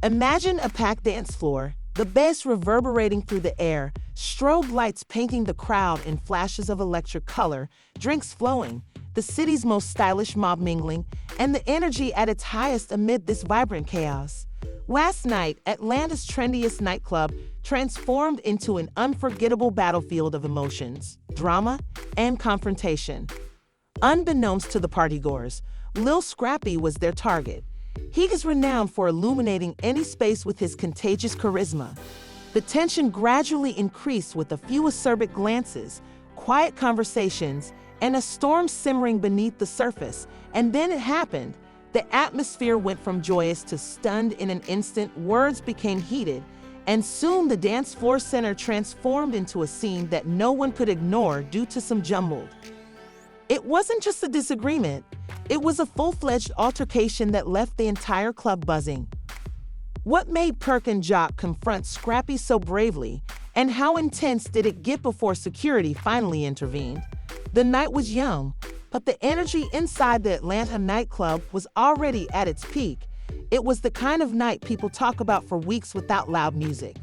Imagine a packed dance floor, the bass reverberating through the air, strobe lights painting the crowd in flashes of electric color, drinks flowing, the city's most stylish mob mingling, and the energy at its highest amid this vibrant chaos. Last night, Atlanta's trendiest nightclub transformed into an unforgettable battlefield of emotions, drama, and confrontation. Unbeknownst to the partygoers, Lil Scrappy was their target. He is renowned for illuminating any space with his contagious charisma. The tension gradually increased with a few acerbic glances, quiet conversations, and a storm simmering beneath the surface. And then it happened. The atmosphere went from joyous to stunned in an instant. Words became heated, and soon the dance floor center transformed into a scene that no one could ignore due to some jumbled. It wasn't just a disagreement, it was a full-fledged altercation that left the entire club buzzing. What made Kirk and Jock confront Scrappy so bravely, and how intense did it get before security finally intervened? The night was young, but the energy inside the Atlanta nightclub was already at its peak. It was the kind of night people talk about for weeks without loud music.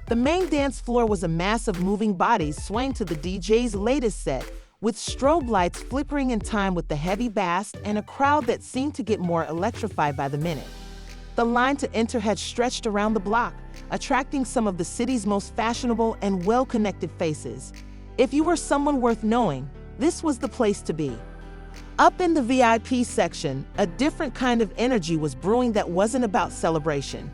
The main dance floor was a mass of moving bodies swaying to the DJ's latest set, with strobe lights flickering in time with the heavy bass and a crowd that seemed to get more electrified by the minute. The line to enter had stretched around the block, attracting some of the city's most fashionable and well-connected faces. If you were someone worth knowing, this was the place to be. Up in the VIP section, a different kind of energy was brewing that wasn't about celebration.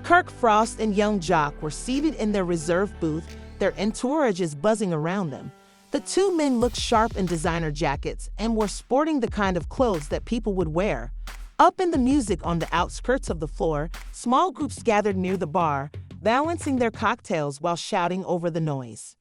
Kirk, Frost, and young Jock were seated in their reserved booth, their entourages buzzing around them. The two men looked sharp in designer jackets and were sporting the kind of clothes that people would wear. Up in the music on the outskirts of the floor, small groups gathered near the bar, balancing their cocktails while shouting over the noise.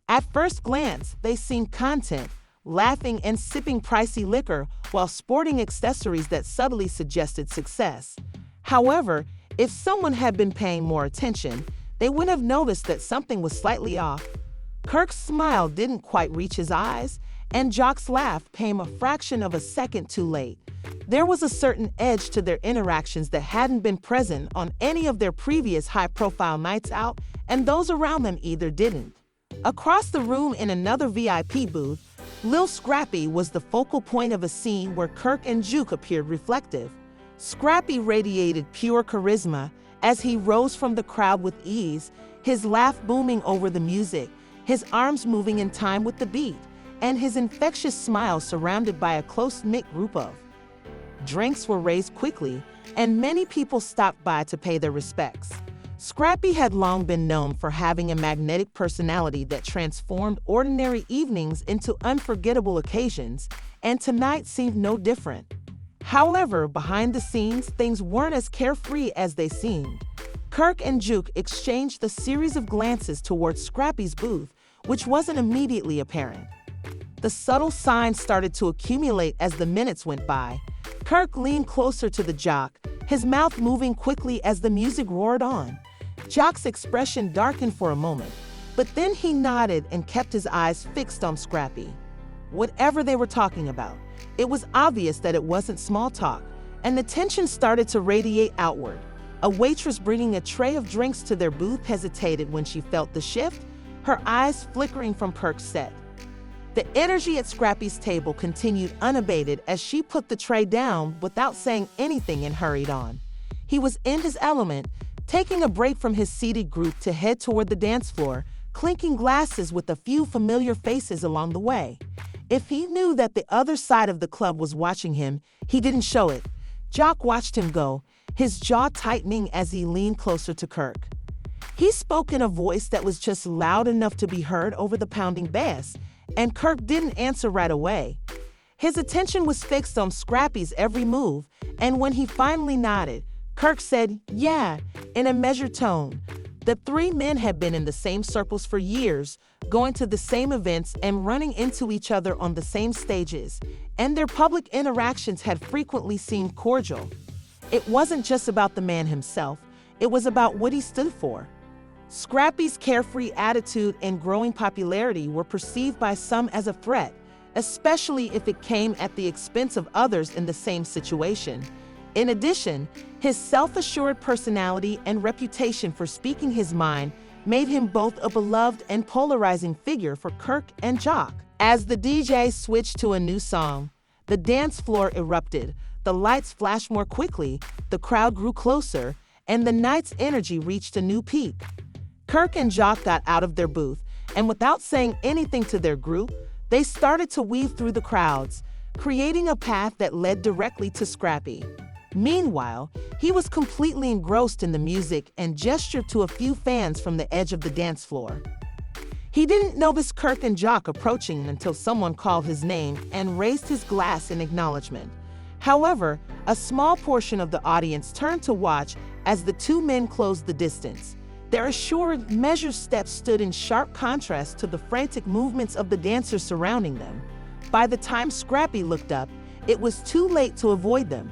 At first glance, they seemed content, laughing and sipping pricey liquor while sporting accessories that subtly suggested success. However, if someone had been paying more attention, they would have noticed that something was slightly off. Kirk's smile didn't quite reach his eyes, and Jock's laugh came a fraction of a second too late. There was a certain edge to their interactions that hadn't been present on any of their previous high-profile nights out, and those around them either didn't. Across the room in another VIP booth, Lil Scrappy was the focal point of a scene where Kirk and Juke appeared reflective. Scrappy radiated pure charisma as he rose from the crowd with ease, his laugh booming over the music, his arms moving in time with the beat, and his infectious smile surrounded by a close-knit group of. Drinks were raised quickly, and many people stopped by to pay their respects. Scrappy had long been known for having a magnetic personality that transformed ordinary evenings into unforgettable occasions, and tonight seemed no different. However, behind the scenes, things weren't as carefree as they seemed. Kirk and Juke exchanged a series of glances towards Scrappy's booth, which wasn't immediately apparent. The subtle signs started to accumulate as the minutes went by. Kirk leaned closer to the Jock, his mouth moving quickly as the music roared on. Jock's expression darkened for a moment, but then he nodded and kept his eyes fixed on Scrappy. Whatever they were talking about, it was obvious that it wasn't small talk, and the tension started to radiate outward. A waitress bringing a tray of drinks to their booth hesitated when she felt the shift, her eyes flickering from Kirk's set. The energy at Scrappy's table continued unabated as she put the tray down without saying anything and hurried on. He was in his element, taking a break from his seated group to head toward the dance floor, clinking glasses with a few familiar faces along the way. If he knew that the other side of the club was watching him, he didn't show it. Jock watched him go, his jaw tightening as he leaned closer to Kirk. He spoke in a voice that was just loud enough to be heard over the pounding bass, and Kirk didn't answer right away. His attention was fixed on Scrappy's every move, and when he finally nodded, Kirk said, "Yeah," in a measured tone. The three men had been in the same circles for years, going to the same events and running into each other on the same stages, and their public interactions had frequently seemed cordial. It wasn't just about the man himself, it was about what he stood for. Scrappy's carefree attitude and growing popularity were perceived by some as a threat, especially if it came at the expense of others in the same situation. In addition, his self-assured personality and reputation for speaking his mind made him both a beloved and polarizing figure for Kirk and Jock. As the DJ switched to a new song, the dance floor erupted, the lights flashed more quickly, the crowd grew closer, and the night's energy reached a new peak. Kirk and Jock got out of their booth, and without saying anything to their group, they started to weave through the crowds, creating a path that led directly to Scrappy. Meanwhile, he was completely engrossed in the music and gestured to a few fans from the edge of the dance floor. He didn't notice Kirk and Jock approaching until someone called his name and raised his glass in acknowledgement. However, a small portion of the audience turned to watch as the two men closed the distance. Their assured, measured steps stood in sharp contrast to the frantic movements of the dancers surrounding them. By the time Scrappy looked up, it was too late to avoid them.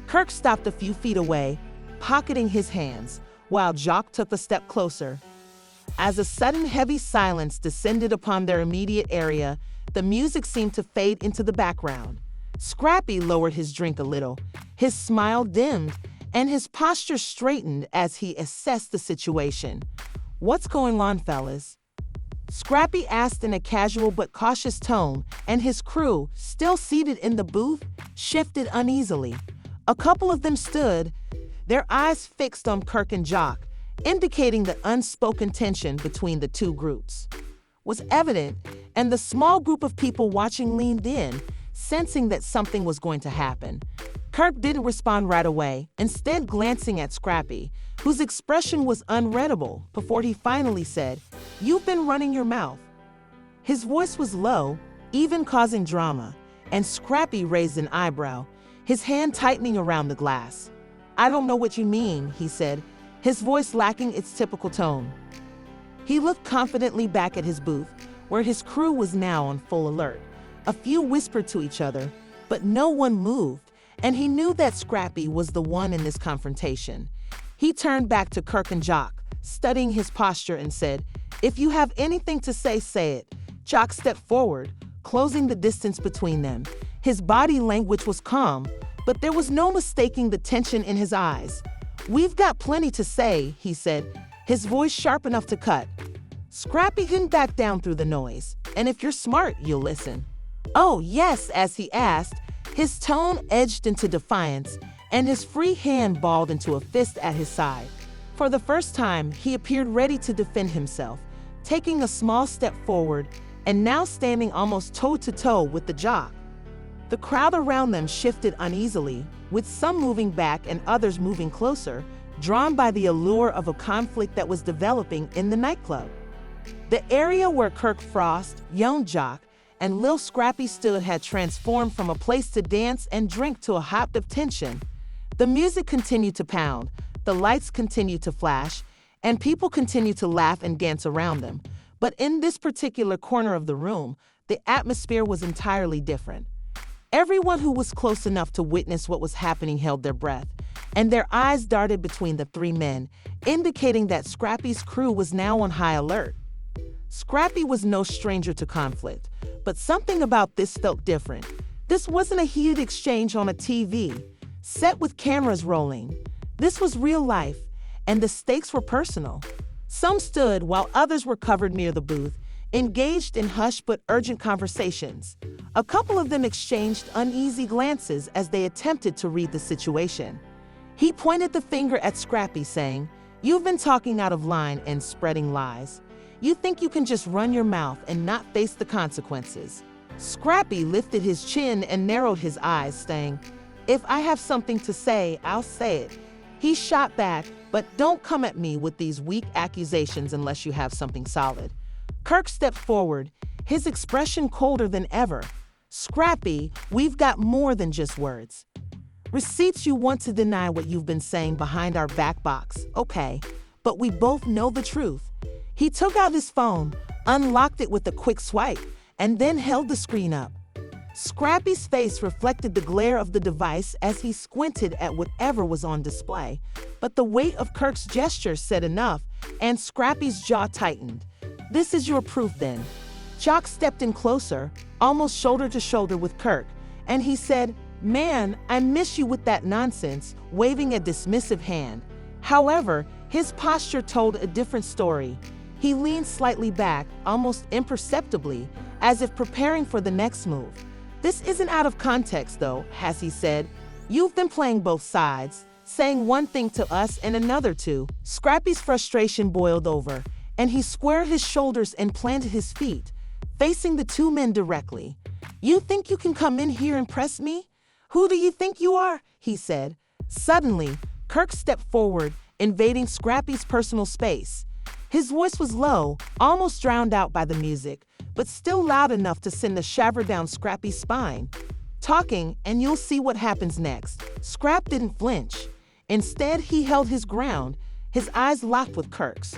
Kirk stopped a few feet away, pocketing his hands, while Jock took a step closer. As a sudden heavy silence descended upon their immediate area, the music seemed to fade into the background. Scrappy lowered his drink a little, his smile dimmed, and his posture straightened as he assessed the situation. "What's going on, fellas?" Scrappy asked in a casual but cautious tone, and his crew, still seated in the booth, shifted uneasily. A couple of them stood, their eyes fixed on Kirk and Jock, indicating the unspoken tension between the two groups was evident, and the small group of people watching leaned in, sensing that something was going to happen. Kirk didn't respond right away, instead glancing at Scrappy, whose expression was unreadable, before he finally said, "You've been running your mouth." His voice was low, even causing drama, and Scrappy raised an eyebrow, his hand tightening around the glass. "I don't know what you mean," he said, his voice lacking its typical tone. He looked confidently back at his booth, where his crew was now on full alert. A few whispered to each other, but no one moved, and he knew that Scrappy was the one in this confrontation. He turned back to Kirk and Jock, studying his posture, and said, "If you have anything to say, say it." Jock stepped forward, closing the distance between them. His body language was calm, but there was no mistaking the tension in his eyes. "We've got plenty to say," he said, his voice sharp enough to cut. Scrappy didn't back down through the noise, and if you're smart, you'll listen. "Oh, yes," as he asked, his tone edged into defiance, and his free hand balled into a fist at his side. For the first time, he appeared ready to defend himself, taking a small step forward and now standing almost toe-to-toe with the Jock. The crowd around them shifted uneasily, with some moving back and others moving closer, drawn by the allure of a conflict that was developing in the nightclub. The area where Kirk Frost, young Jock, and Lil Scrappy stood had transformed from a place to dance and drink to a hot of tension. The music continued to pound, the lights continued to flash, and people continued to laugh and dance around them. But in this particular corner of the room, the atmosphere was entirely different. Everyone who was close enough to witness what was happening held their breath, and their eyes darted between the three men, indicating that Scrappy's crew was now on high alert. Scrappy was no stranger to conflict, but something about this felt different. This wasn't a heated exchange on a TV, set with cameras rolling. This was real life, and the stakes were personal. Some stood while others were covered near the booth, engaged in hushed but urgent conversations. A couple of them exchanged uneasy glances as they attempted to read the situation. He pointed the finger at Scrappy, saying, "You've been talking out of line and spreading lies. You think you can just run your mouth and not face the consequences." Scrappy lifted his chin and narrowed his eyes, saying, "If I have something to say, I'll say it." He shot back, "But don't come at me with these weak accusations unless you have something solid." Kirk stepped forward, his expression colder than ever. "Scrappy, we've got more than just words. Receipts. You want to deny what you've been saying behind our back box, okay, but we both know the truth." He took out his phone, unlocked it with a quick swipe, and then held the screen up. Scrappy's face reflected the glare of the device as he squinted at whatever was on display, but the weight of Kirk's gesture said enough, and Scrappy's jaw tightened. "This is your proof, then." Jock stepped in closer, almost shoulder to shoulder with Kirk, and he said, "Man, I miss you" with that nonsense, waving a dismissive hand. However, his posture told a different story. He leaned slightly back, almost imperceptibly, as if preparing for the next move. "This isn't out of context, though," Hassie said. "You've been playing both sides, saying one thing to us and another to." Scrappy's frustration boiled over, and he squared his shoulders and planted his feet, facing the two men directly. "You think you can come in here and press me? Who do you think you are?" he said. Suddenly, Kirk stepped forward, invading Scrappy's personal space. His voice was low, almost drowned out by the music, but still loud enough to send a shiver down Scrappy's spine. "Talking, and you'll see what happens next." Scrap didn't flinch. Instead, he held his ground, his eyes locked with Kirk's.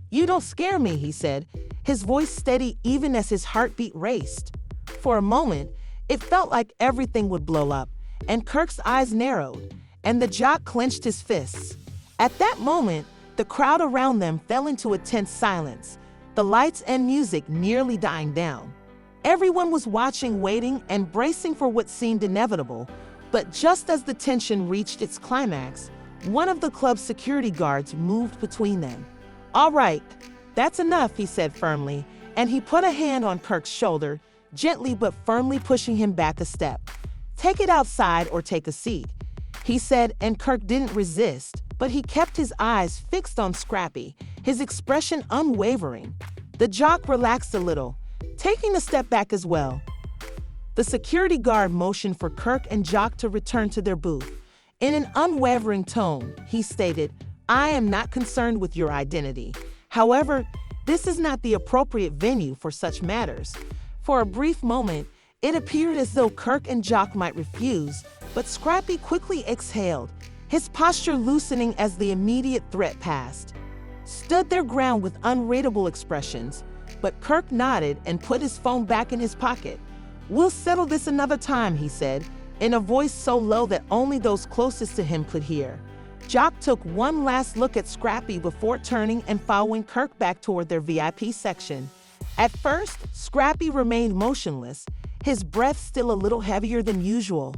"You don't scare me," he said, his voice steady even as his heartbeat raced. For a moment, it felt like everything would blow up, and Kirk's eyes narrowed, and the jock clenched his fists. At that moment, the crowd around them fell into a tense silence, the lights and music nearly dying down. Everyone was watching, waiting, and bracing for what seemed inevitable, but just as the tension reached its climax, one of the club's security guards moved between them. "All right, that's enough," he said firmly, and he put a hand on Kirk's shoulder, gently but firmly pushing him back a step. "Take it outside or take a seat," he said, and Kirk didn't resist, but he kept his eyes fixed on Scrappy, his expression unwavering. The jock relaxed a little, taking a step back as well. The security guard motioned for Kirk and Jock to return to their booth. In an unwavering tone, he stated, "I am not concerned with your identity. However, this is not the appropriate venue for such matters." For a brief moment, it appeared as though Kirk and Jock might refuse, but Scrappy quickly exhaled, his posture loosening as the immediate threat passed. Stood their ground with unreadable expressions, but Kirk nodded and put his phone back in his pocket. "We'll settle this another time," he said, in a voice so low that only those closest to him could hear. Jock took one last look at Scrappy before turning and following Kirk back toward their VIP section. At first, Scrappy remained motionless, his breath still a little heavier than usual,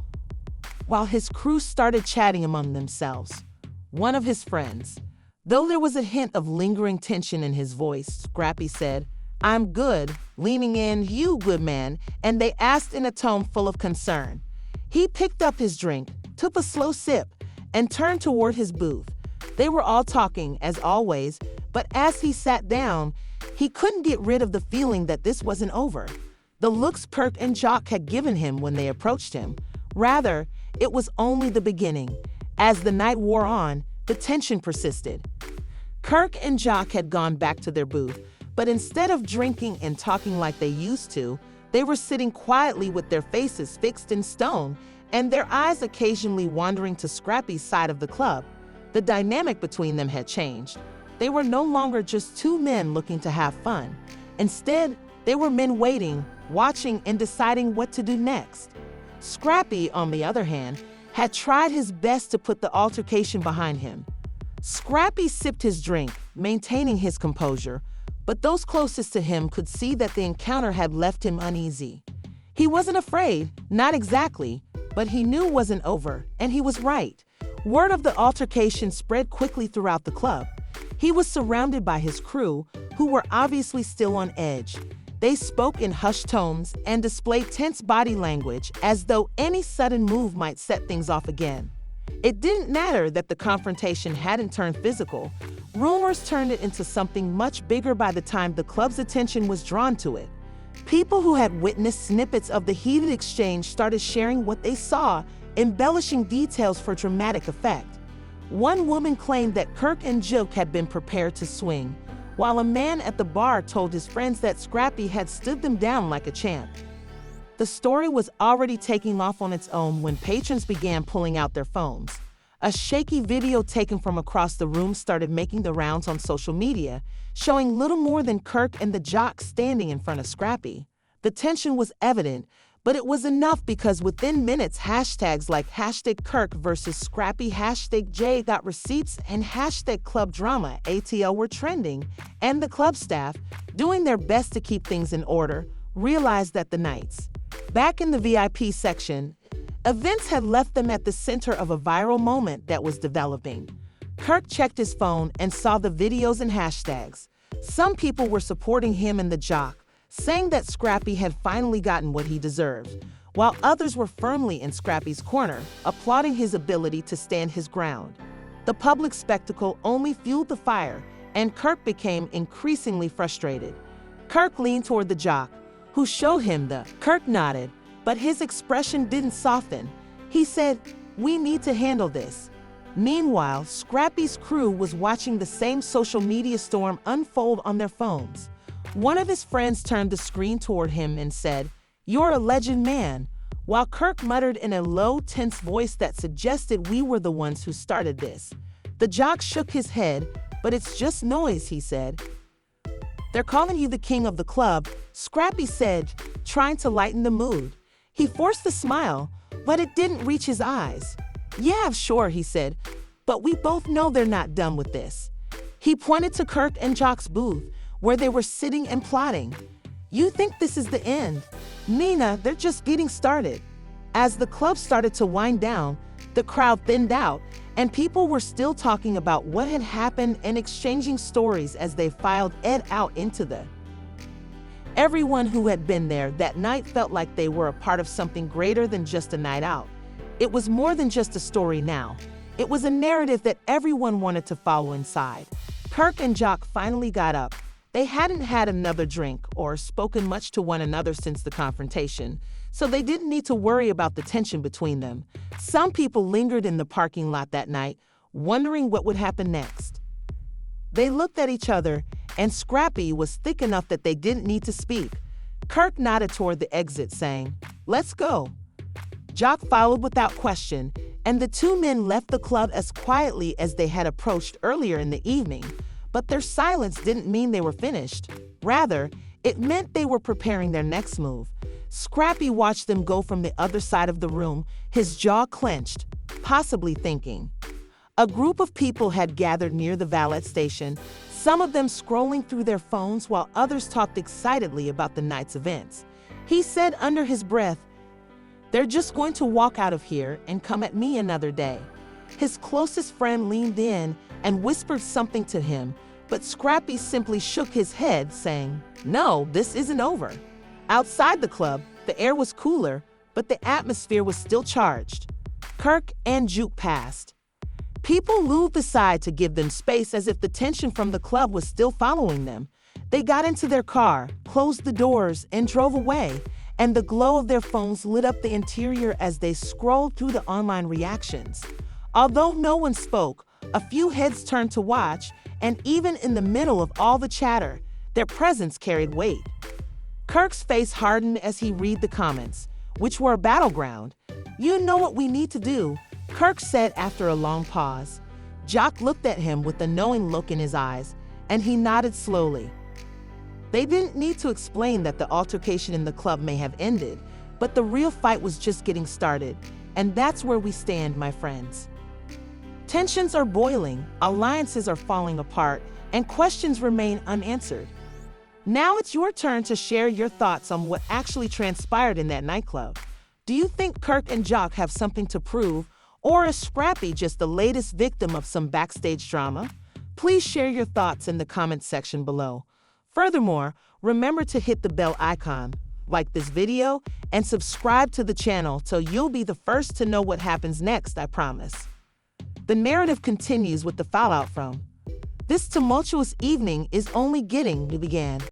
while his crew started chatting among themselves. One of his friends, though there was a hint of lingering tension in his voice, Scrappy said, "I'm good," leaning in, "You good man?" and they asked in a tone full of concern. He picked up his drink, took a slow sip, and turned toward his booth. They were all talking, as always, but as he sat down, he couldn't get rid of the feeling that this wasn't over. The looks Kirk and Jock had given him when they approached him. Rather, it was only the beginning. As the night wore on, the tension persisted. Kirk and Jock had gone back to their booth, but instead of drinking and talking like they used to, they were sitting quietly with their faces fixed in stone and their eyes occasionally wandering to Scrappy's side of the club. The dynamic between them had changed. They were no longer just two men looking to have fun. Instead, they were men waiting, watching, and deciding what to do next. Scrappy, on the other hand, had tried his best to put the altercation behind him. Scrappy sipped his drink, maintaining his composure, but those closest to him could see that the encounter had left him uneasy. He wasn't afraid, not exactly, but he knew it wasn't over, and he was right. Word of the altercation spread quickly throughout the club. He was surrounded by his crew, who were obviously still on edge. They spoke in hushed tones and displayed tense body language as though any sudden move might set things off again. It didn't matter that the confrontation hadn't turned physical. Rumors turned it into something much bigger by the time the club's attention was drawn to it. People who had witnessed snippets of the heated exchange started sharing what they saw, embellishing details for dramatic effect. One woman claimed that Kirk and Joke had been prepared to swing, while a man at the bar told his friends that Scrappy had stood them down like a champ. The story was already taking off on its own when patrons began pulling out their phones. A shaky video taken from across the room started making the rounds on social media, showing little more than Kirk and the jock standing in front of Scrappy. The tension was evident, but it was enough because within minutes hashtags like #Kirk versus Scrappy, #J got receipts, and #ClubDrama were trending, and the club staff, doing their best to keep things in order, realized that the nights. Back in the VIP section, Events had left them at the center of a viral moment that was developing. Kirk checked his phone and saw the videos and hashtags. Some people were supporting him and the jock, saying that Scrappy had finally gotten what he deserved, while others were firmly in Scrappy's corner, applauding his ability to stand his ground. The public spectacle only fueled the fire, and Kirk became increasingly frustrated. Kirk leaned toward the jock, who showed him the. Kirk nodded, but his expression didn't soften. He said, "We need to handle this." Meanwhile, Scrappy's crew was watching the same social media storm unfold on their phones. One of his friends turned the screen toward him and said, "You're a legend, man," while Kirk muttered in a low, tense voice that suggested we were the ones who started this. The jock shook his head, "But it's just noise," he said. "They're calling you the king of the club," Scrappy said, trying to lighten the mood. He forced a smile, but it didn't reach his eyes. "Yeah, sure," he said, "but we both know they're not done with this." He pointed to Kirk and Jock's booth, where they were sitting and plotting. "You think this is the end? Nina, they're just getting started." As the club started to wind down, the crowd thinned out, and people were still talking about what had happened and exchanging stories as they filed Ed out into the. Everyone who had been there that night felt like they were a part of something greater than just a night out. It was more than just a story now. It was a narrative that everyone wanted to follow inside. Kirk and Jock finally got up. They hadn't had another drink or spoken much to one another since the confrontation, so they didn't need to worry about the tension between them. Some people lingered in the parking lot that night, wondering what would happen next. They looked at each other, and Scrappy was thick enough that they didn't need to speak. Kirk nodded toward the exit, saying, "Let's go." Jock followed without question, and the two men left the club as quietly as they had approached earlier in the evening. But their silence didn't mean they were finished. Rather, it meant they were preparing their next move. Scrappy watched them go from the other side of the room, his jaw clenched, possibly thinking. A group of people had gathered near the valet station, some of them scrolling through their phones while others talked excitedly about the night's events. He said under his breath, "They're just going to walk out of here and come at me another day." His closest friend leaned in and whispered something to him, but Scrappy simply shook his head, saying, "No, this isn't over." Outside the club, the air was cooler, but the atmosphere was still charged. Kirk and Juke passed. People moved aside to give them space as if the tension from the club was still following them. They got into their car, closed the doors, and drove away, and the glow of their phones lit up the interior as they scrolled through the online reactions. Although no one spoke, a few heads turned to watch, and even in the middle of all the chatter, their presence carried weight. Kirk's face hardened as he read the comments, which were a battleground. "You know what we need to do," Kirk said after a long pause. Jock looked at him with a knowing look in his eyes, and he nodded slowly. They didn't need to explain that the altercation in the club may have ended, but the real fight was just getting started, and that's where we stand, my friends. Tensions are boiling, alliances are falling apart, and questions remain unanswered. Now it's your turn to share your thoughts on what actually transpired in that nightclub. Do you think Kirk and Jock have something to prove, or is Scrappy just the latest victim of some backstage drama? Please share your thoughts in the comments section below. Furthermore, remember to hit the bell icon, like this video, and subscribe to the channel so you'll be the first to know what happens next, I promise. The narrative continues with the fallout from. This tumultuous evening is only getting began.